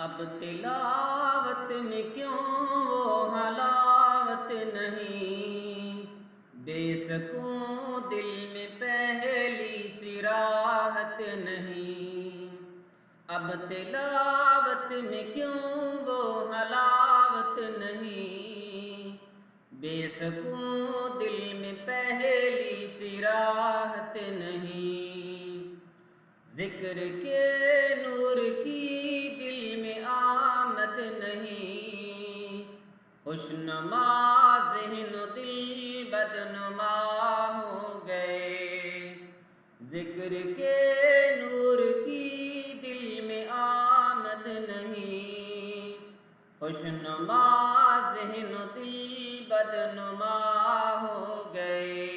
اب تلاوت میں کیوں وہ حلاوت نہیں، بے سکون دل میں پہلی سی راحت نہیں۔ اب تلاوت میں کیوں وہ حلاوت نہیں، بے سکون دل میں پہلی سی راحت نہیں۔ ذکر کے نور کی دل میں آمد نہیں، خوشنما ذہن و دل بدنما ہو گئے۔ ذکر کے نور کی دل میں آمد نہیں، خوشنما ذہن و دل بدنما ہو گئے۔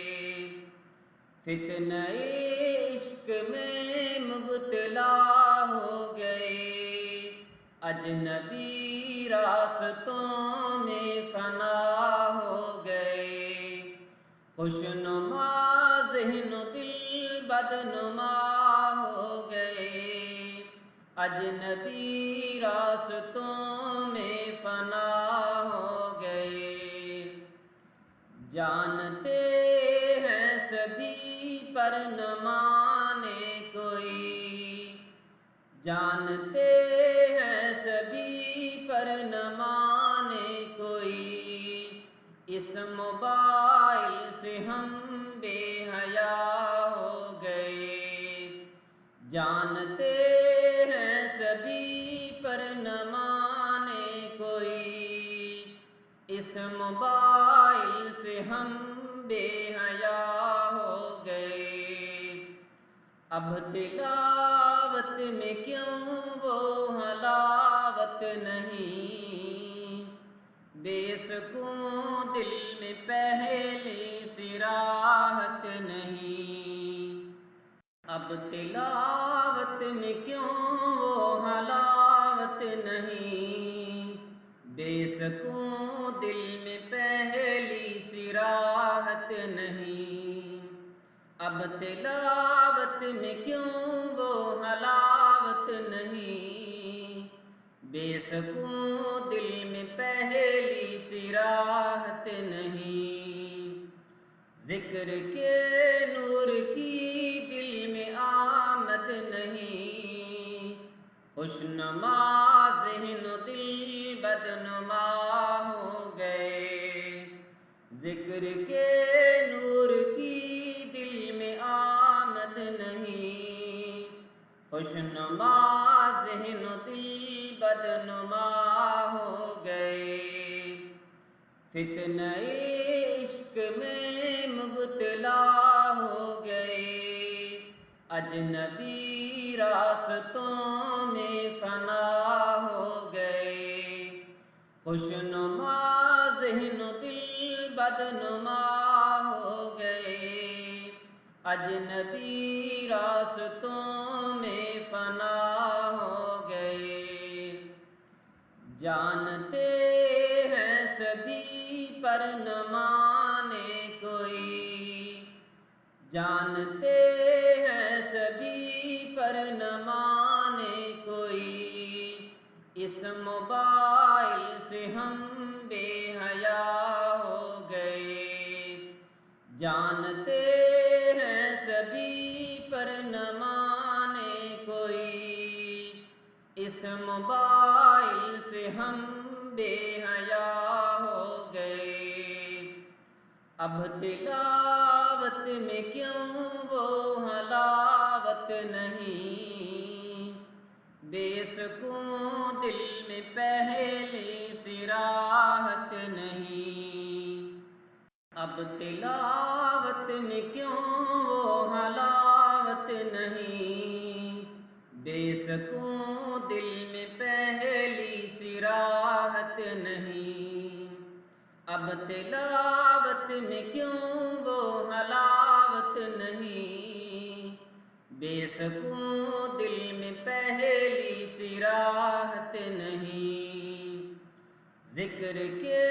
فتنہ عشق میں مبتلا ہو گئے، اجنبی راستوں میں فنا ہو گئے۔ خوشنما ذہن و دل بدنما ہو گئے، اجنبی راستوں میں فنا ہو گئے۔ جانتے ہیں سبھی پر نہ مانے کوئی، جانتے ہیں سبھی پر نہ مانے کوئی، اس موبائل سے ہم بے حیا ہو گئے۔ جانتے ہیں سبھی پر نہ مانے کوئی، اس موبائل سے ہم بے حیا ہو گئے۔ اب تلاوت میں کیوں وہ حلاوت نہیں، بے سکون دل میں پہلی سی راحت نہیں۔ اب تلاوت میں کیوں وہ حلاوت نہیں، بے سکون دل میں پہلی سی راحت نہیں۔ اب تلاوت میں کیوں وہ حلاوت نہیں، بے سکون دل میں پہلی سی راحت نہیں۔ ذکر کے نور کی دل میں آمد نہیں، خوشنما ذہن و دل بدنما ہو گئے۔ ذکر کے نور کی دل میں آمد نہیں، خوشنما ذہن و دل بدنما ہو گئے۔ فتنہ عشق میں مبتلا ہو گئے، اجنبی راستوں میں فنا ہو گئے۔ خوشنما ذہن و دل بدنما ہو گئے، اجنبی راستوں میں فنا ہو گئے۔ جانتے ہیں سبھی پر نہ مانے کوئی، جانتے ہیں سبھی پر نہ مانے کوئی، اس موبائل سے ہم بے حیا ہو گئے۔ جانتے ہیں سبھی پر نہ مانے کوئی، اس موبائل سے ہم بے حیا ہو گئے۔ اب تلاوت میں کیوں وہ حلاوت نہیں، بے سکون دل میں پہلی سی راحت نہیں۔ اب تلاوت میں کیوں وہ حلاوت نہیں، بے سکون دل میں پہلی سی راحت نہیں۔ اب تلاوت میں کیوں وہ حلاوت نہیں، بے سکون دل میں پہلی سی راحت نہیں۔ ذکر کے